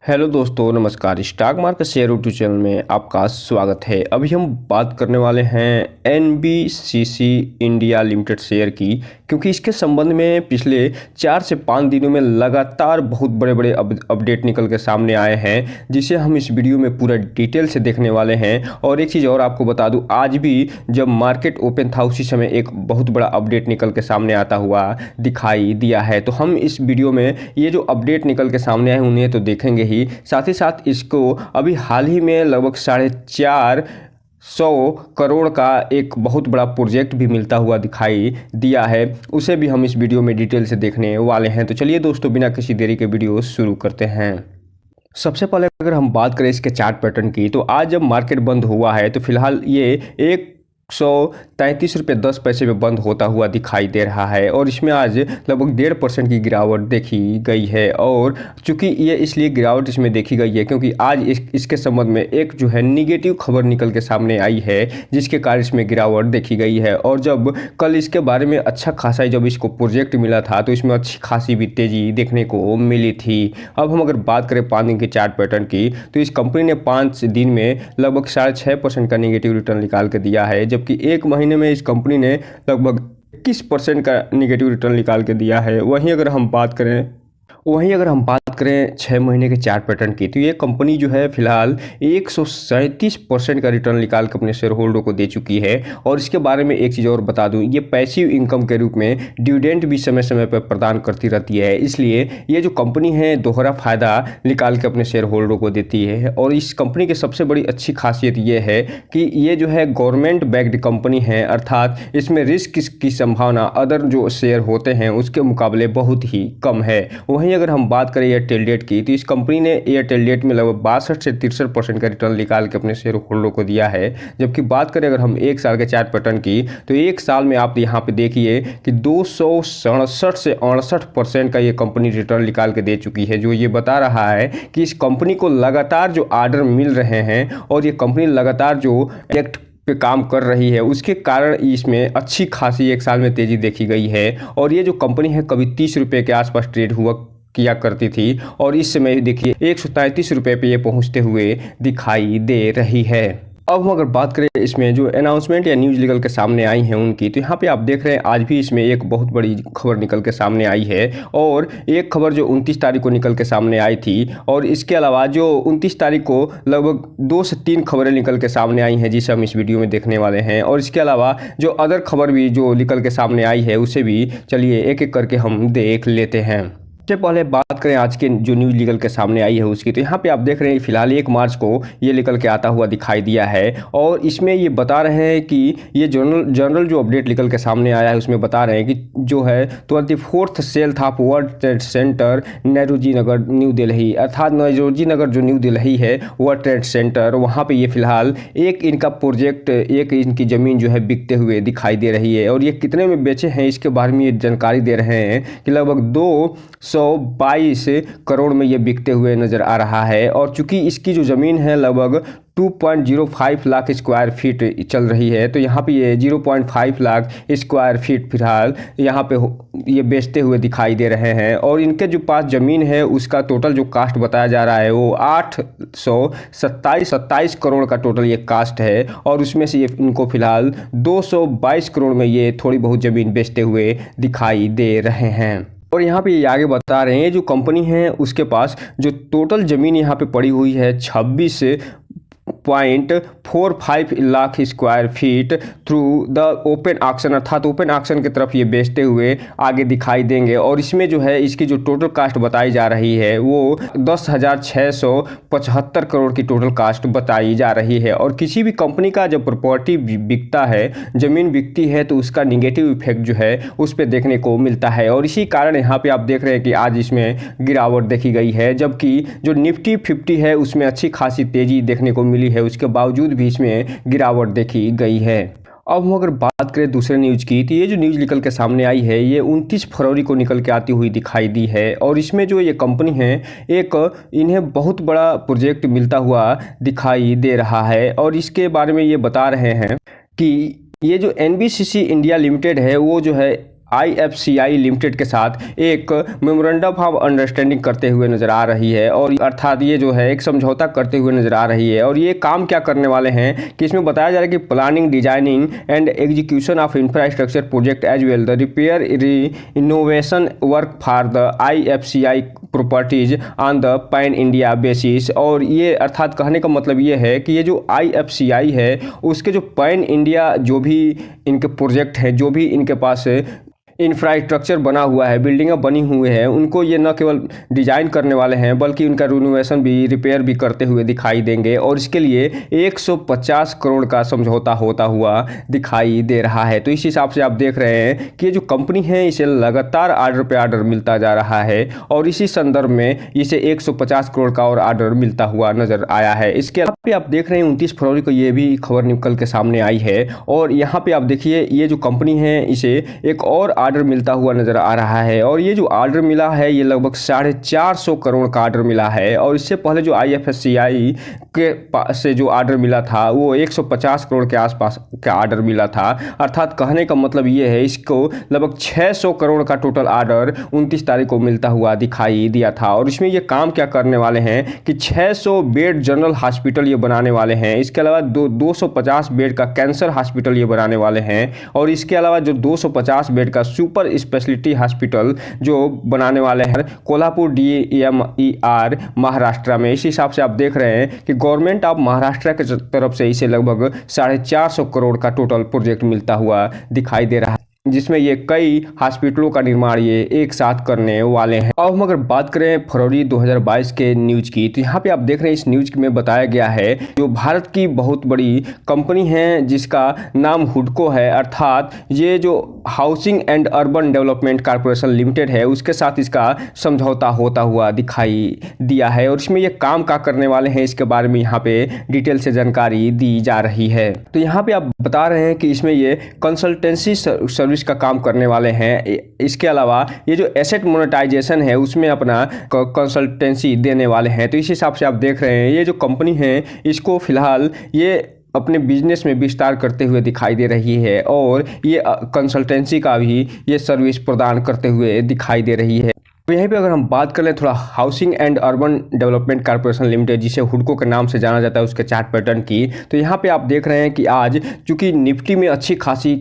Hello दोस्तों, नमस्कार। Stock market share YouTube channel में आपका स्वागत है। अभी हम बात करने वाले हैं एनबीसीसी इंडिया लिमिटेड शेयर की, क्योंकि इसके संबंध में पिछले 4 से 5 दिनों में लगातार बहुत बड़े बड़े अपडेट निकल के सामने आए हैं, जिसे हम इस वीडियो में पूरा डिटेल से देखने वाले हैं। और एक चीज़ और आपको बता दूं, आज भी जब मार्केट ओपन था उसी समय एक बहुत बड़ा अपडेट निकल के सामने आता हुआ दिखाई दिया है। तो हम इस वीडियो में ये जो अपडेट निकल के सामने आए उन्हें तो देखेंगे ही साथ इसको अभी हाल ही में लगभग 450 करोड़ का एक बहुत बड़ा प्रोजेक्ट भी मिलता हुआ दिखाई दिया है, उसे भी हम इस वीडियो में डिटेल से देखने वाले हैं। तो चलिए दोस्तों, बिना किसी देरी के वीडियो शुरू करते हैं। सबसे पहले अगर हम बात करें इसके चार्ट पैटर्न की, तो आज जब मार्केट बंद हुआ है तो फिलहाल ये 133 रुपये 10 पैसे में बंद होता हुआ दिखाई दे रहा है, और इसमें आज लगभग 1.5% की गिरावट देखी गई है। और चूंकि ये इसलिए गिरावट इसमें देखी गई है क्योंकि आज इसके संबंध में एक जो है निगेटिव खबर निकल के सामने आई है, जिसके कारण इसमें गिरावट देखी गई है। और जब कल इसके बारे में अच्छा खासा जब इसको प्रोजेक्ट मिला था तो इसमें अच्छी खासी भी तेज़ी देखने को मिली थी। अब हम अगर बात करें 5 दिन के चार्ट पैटर्न की, तो इस कंपनी ने 5 दिन में लगभग 6.5% का निगेटिव रिटर्न निकाल के दिया है, जबकि एक महीने में इस कंपनी ने लगभग 21% का निगेटिव रिटर्न निकाल के दिया है। वहीं अगर हम बात करें 6 महीने के चार्ट पैटर्न की, तो ये कंपनी जो है फिलहाल 137% का रिटर्न निकाल के अपने शेयर होल्डर को दे चुकी है। और इसके बारे में एक चीज़ और बता दूं, ये पैसिव इनकम के रूप में डिविडेंड भी समय समय पर प्रदान करती रहती है, इसलिए ये जो कंपनी है दोहरा फायदा निकाल के अपने शेयर होल्डर को देती है। और इस कंपनी की सबसे बड़ी अच्छी खासियत ये है कि ये जो है गवर्नमेंट बैक्ड कंपनी है, अर्थात इसमें रिस्क की संभावना अदर जो शेयर होते हैं उसके मुकाबले बहुत ही कम है। वहीं अगर हम बात करें एयरटेल डेट की, तो इस कंपनी ने एयरटेल डेट में लगभग 62 से 63% का रिटर्न निकाल के अपने शेयर होल्डर को दिया है। जबकि बात करें अगर हम एक साल के चार्ट पैटर्न की, तो एक साल में आप यहाँ पे देखिए कि 267 से 68% का ये कंपनी रिटर्न निकाल के दे चुकी है, जो ये बता रहा है कि इस कंपनी को लगातार जो ऑर्डर मिल रहे हैं और ये कंपनी लगातार जो प्रोजेक्ट पे काम कर रही है उसके कारण इसमें अच्छी खासी एक साल में तेज़ी देखी गई है। और ये जो कंपनी है कभी 30 रुपये के आसपास ट्रेड हुआ किया करती थी, और इस समय देखिए 133 रुपये पे ये पहुंचते हुए दिखाई दे रही है। अब हम अगर बात करें इसमें जो अनाउंसमेंट या न्यूज़ निकल के सामने आई हैं उनकी, तो यहाँ पे आप देख रहे हैं आज भी इसमें एक बहुत बड़ी खबर निकल के सामने आई है। और एक खबर जो 29 तारीख को निकल के सामने आई थी, और इसके अलावा जो 29 तारीख को लगभग 2 से 3 खबरें निकल के सामने आई हैं, जिसे हम इस वीडियो में देखने वाले हैं। और इसके अलावा जो अदर खबर भी जो निकल के सामने आई है उसे भी चलिए एक एक करके हम देख लेते हैं। सबसे पहले बात करें आज के जो न्यूज़ निकल के सामने आई है उसकी, तो यहाँ पे आप देख रहे हैं फिलहाल 1 मार्च को ये निकल के आता हुआ दिखाई दिया है। और इसमें ये बता रहे हैं कि ये जनरल जो अपडेट निकल के सामने आया है उसमें बता रहे हैं कि जो है 24th सेल था वर्ल्ड ट्रेड सेंटर नौरोजी नगर न्यू दिल्ली, अर्थात नौरोजी नगर जो न्यू दिल्ली है वर्ल्ड ट्रेड सेंटर, वहाँ पर ये फिलहाल एक इनका प्रोजेक्ट, एक इनकी ज़मीन जो है बिकते हुए दिखाई दे रही है। और ये कितने में बेचे हैं इसके बारे में ये जानकारी दे रहे हैं कि लगभग 222 करोड़ में ये बिकते हुए नज़र आ रहा है। और चूंकि इसकी जो ज़मीन है लगभग 2.05 लाख स्क्वायर फीट चल रही है, तो यहाँ पे ये 0.5 लाख स्क्वायर फीट फिलहाल यहाँ पे ये बेचते हुए दिखाई दे रहे हैं। और इनके जो पास ज़मीन है उसका टोटल जो कास्ट बताया जा रहा है वो 827 करोड़ का टोटल ये कास्ट है। और उसमें से ये इनको फिलहाल 222 करोड़ में ये थोड़ी बहुत ज़मीन बेचते हुए दिखाई दे रहे हैं। और यहाँ पे ये आगे बता रहे हैं जो कंपनी है उसके पास जो टोटल ज़मीन यहाँ पे पड़ी हुई है 26.45 lakh square feet through the open auction, अर्थात ओपन ऑक्शन की तरफ ये बेचते हुए आगे दिखाई देंगे। और इसमें जो है इसकी जो टोटल कास्ट बताई जा रही है वो 10,675 करोड़ की टोटल कास्ट बताई जा रही है। और किसी भी कंपनी का जब प्रॉपर्टी बिकता है, ज़मीन बिकती है, तो उसका निगेटिव इफेक्ट जो है उस पर देखने को मिलता है। और इसी कारण यहाँ पे आप देख रहे हैं कि आज इसमें गिरावट देखी गई है, जबकि जो निफ्टी 50 है उसमें अच्छी खासी तेज़ी देखने को मिली है, उसके बावजूद भी इसमें गिरावट देखी गई है। अब हम अगर बात करें दूसरे न्यूज़ की, तो ये जो न्यूज़ निकल के सामने आई है ये 29 फरवरी को निकल के आती हुई दिखाई दी है। और इसमें जो ये कंपनी है एक इन्हें बहुत बड़ा प्रोजेक्ट मिलता हुआ दिखाई दे रहा है। और इसके बारे में ये बता रहे हैं कि ये जो एनबीसीसी इंडिया लिमिटेड है वो जो है IFCI लिमिटेड के साथ एक मेमोरेंडम ऑफ अंडरस्टैंडिंग करते हुए नजर आ रही है, और अर्थात ये जो है एक समझौता करते हुए नजर आ रही है। और ये काम क्या करने वाले हैं कि इसमें बताया जा रहा है कि planning, designing and execution of infrastructure project as well the repair innovation work for the IFCI properties on the pan India basis. और ये अर्थात कहने का मतलब ये है कि ये जो IFCI है उसके जो पैन इंडिया जो भी इनके प्रोजेक्ट हैं, जो भी इनके पास इंफ्रास्ट्रक्चर बना हुआ है, बिल्डिंगें बनी हुई है, उनको ये न केवल डिजाइन करने वाले हैं बल्कि उनका रिनोवेशन भी, रिपेयर भी करते हुए दिखाई देंगे। और इसके लिए 150 करोड़ का समझौता होता हुआ दिखाई दे रहा है। तो इस हिसाब से आप देख रहे हैं कि ये जो कंपनी है इसे लगातार आर्डर पे आर्डर मिलता जा रहा है, और इसी संदर्भ में इसे 150 करोड़ का और आर्डर मिलता हुआ नजर आया है। इसके अलावा पे आप देख रहे हैं 29 फरवरी को ये भी खबर निकल के सामने आई है, और यहाँ पे आप देखिए ये जो कंपनी है इसे एक और आर्डर मिलता हुआ नजर आ रहा है। और ये जो आर्डर मिला है ये लगभग 450 करोड़ का आर्डर मिला है। और इससे पहले जो IFCI के पास से जो आर्डर मिला था वो 150 करोड़ के आसपास का आर्डर मिला था। अर्थात कहने का मतलब ये है इसको लगभग 600 करोड़ का टोटल आर्डर 29 तारीख को मिलता हुआ दिखाई दिया था। और इसमें ये काम क्या करने वाले हैं कि 600 बेड जनरल हॉस्पिटल ये बनाने वाले हैं। इसके अलावा 250 बेड का कैंसर हॉस्पिटल ये बनाने वाले हैं। और इसके अलावा जो 250 बेड का सुपर स्पेशलिटी हॉस्पिटल जो बनाने वाले हैं कोल्हापुर DMER महाराष्ट्र में। इस हिसाब से आप देख रहे हैं कि गवर्नमेंट ऑफ महाराष्ट्र की तरफ से इसे लगभग 450 करोड़ का टोटल प्रोजेक्ट मिलता हुआ दिखाई दे रहा है, जिसमें ये कई हॉस्पिटलों का निर्माण ये एक साथ करने वाले हैं। अब हम अगर बात करें फरवरी 2022 के न्यूज़ की, तो यहाँ पे आप देख रहे हैं इस न्यूज़ में बताया गया है जो भारत की बहुत बड़ी कंपनी है जिसका नाम हुडको है, अर्थात ये जो housing and urban development corporation limited है उसके साथ इसका समझौता होता हुआ दिखाई दिया है। और इसमें ये काम क्या करने वाले हैं इसके बारे में यहाँ पे डिटेल से जानकारी दी जा रही है। तो यहाँ पे आप बता रहे हैं कि इसमें ये कंसल्टेंसी सर्विस का काम करने वाले हैं। इसके अलावा ये जो एसेट मोनेटाइजेशन है उसमें अपना कंसल्टेंसी देने वाले हैं। तो इस हिसाब से आप देख रहे हैं ये जो कंपनी है इसको फिलहाल ये अपने बिजनेस में विस्तार करते हुए दिखाई दे रही है, और ये कंसल्टेंसी का भी ये सर्विस प्रदान करते हुए दिखाई दे रही है। तो यहीं पे अगर हम बात कर लें थोड़ा housing and urban development corporation limited जिसे हुडको के नाम से जाना जाता है उसके चार्ट पैटर्न की, तो यहाँ पे आप देख रहे हैं कि आज चूंकि निफ्टी में अच्छी खासी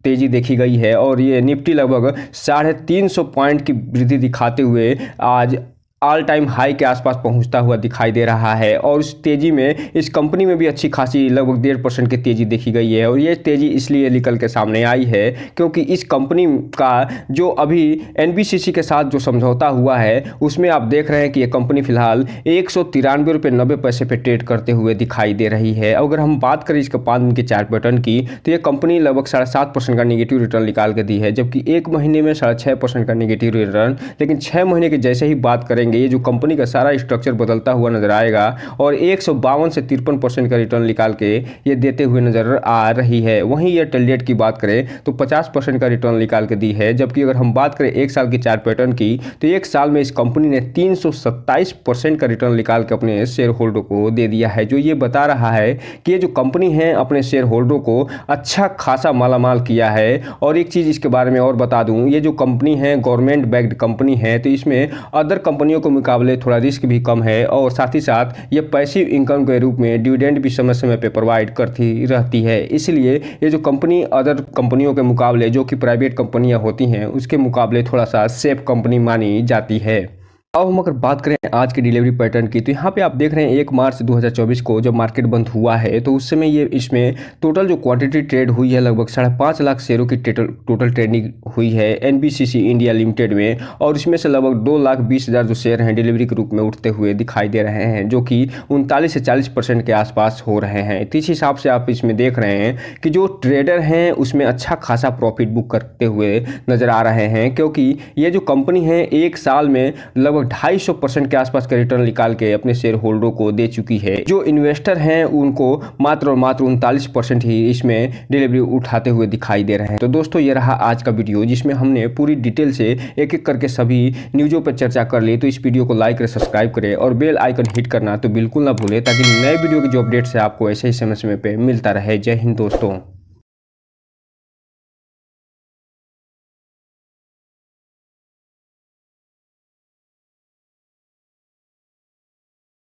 तेजी देखी गई है और ये निफ्टी लगभग 350 पॉइंट की वृद्धि दिखाते हुए आज ऑल टाइम हाई के आसपास पहुंचता हुआ दिखाई दे रहा है। और इस तेज़ी में इस कंपनी में भी अच्छी खासी लगभग 1.5% की तेज़ी देखी गई है। और ये तेज़ी इसलिए निकल के सामने आई है क्योंकि इस कंपनी का जो अभी NBCC के साथ जो समझौता हुआ है उसमें आप देख रहे हैं कि ये कंपनी फिलहाल 193 रुपये 90 पैसे पे ट्रेड करते हुए दिखाई दे रही है। अगर हम बात करें इसके 5 दिन के चार्ट पैटर्न की, तो ये कंपनी लगभग 7.5% का नेगेटिव रिटर्न निकाल के दी है, जबकि एक महीने में 6.5% का नेगेटिव रिटर्न। लेकिन 6 महीने की जैसे ही बात करेंगे ये जो कंपनी का सारा स्ट्रक्चर बदलता हुआ नजर आएगा और 152 से 53% का रिटर्न निकाल के ये देते हुए नजर आ रही है। वहीं एयरटेल डेट की बात करें तो 50% का रिटर्न निकाल के दी है, जबकि अगर हम बात करें एक साल की चार्ट पैटर्न की तो एक साल में इस कंपनी ने 327% का रिटर्न निकाल के अपने शेयर होल्डर को दे दिया है, जो ये बता रहा है कि ये जो कंपनी है अपने शेयर होल्डर को अच्छा खासा मालामाल किया है। और एक चीज़ इसके बारे में और बता दूं, ये जो कंपनी है गवर्नमेंट बैक्ड कंपनी है, तो इसमें अदर कंपनियों के मुकाबले थोड़ा रिस्क भी कम है और साथ ही साथ ये पैसिव इनकम के रूप में डिविडेंड भी समय समय पे प्रोवाइड करती रहती है। इसलिए ये जो कंपनी अदर कंपनियों के मुकाबले जो कि प्राइवेट कंपनियां होती हैं उसके मुकाबले थोड़ा सा सेफ कंपनी मानी जाती है। अब हम अगर बात करें आज के डिलीवरी पैटर्न की, तो यहाँ पे आप देख रहे हैं 1 मार्च 2024 को जब मार्केट बंद हुआ है तो उस समय ये इसमें टोटल जो क्वांटिटी ट्रेड हुई है लगभग 5.5 लाख शेयरों की टोटल ट्रेडिंग हुई है NBCC इंडिया लिमिटेड में। और इसमें से लगभग 2,20,000 जो शेयर हैं डिलीवरी के रूप में उठते हुए दिखाई दे रहे हैं, जो कि 39 से 40% के आसपास हो रहे हैं। तो इस हिसाब से आप इसमें देख रहे हैं कि जो ट्रेडर हैं उसमें अच्छा खासा प्रॉफिट बुक करते हुए नजर आ रहे हैं, क्योंकि ये जो कंपनी है एक साल में लगभग 250% के आसपास का रिटर्न निकाल के अपने शेयर होल्डरों को दे चुकी है। जो इन्वेस्टर हैं उनको मात्र और मात्र 39% ही इसमें डिलीवरी उठाते हुए दिखाई दे रहे हैं। तो दोस्तों ये रहा आज का वीडियो जिसमें हमने पूरी डिटेल से एक एक करके सभी न्यूज़ों पर चर्चा कर ली। तो इस वीडियो को लाइक करें, सब्सक्राइब करें और बेल आइकन हिट करना तो बिल्कुल ना भूलें, ताकि नए वीडियो की जो अपडेट्स है आपको ऐसे ही समय समय पे मिलता रहे। जय हिंद दोस्तों।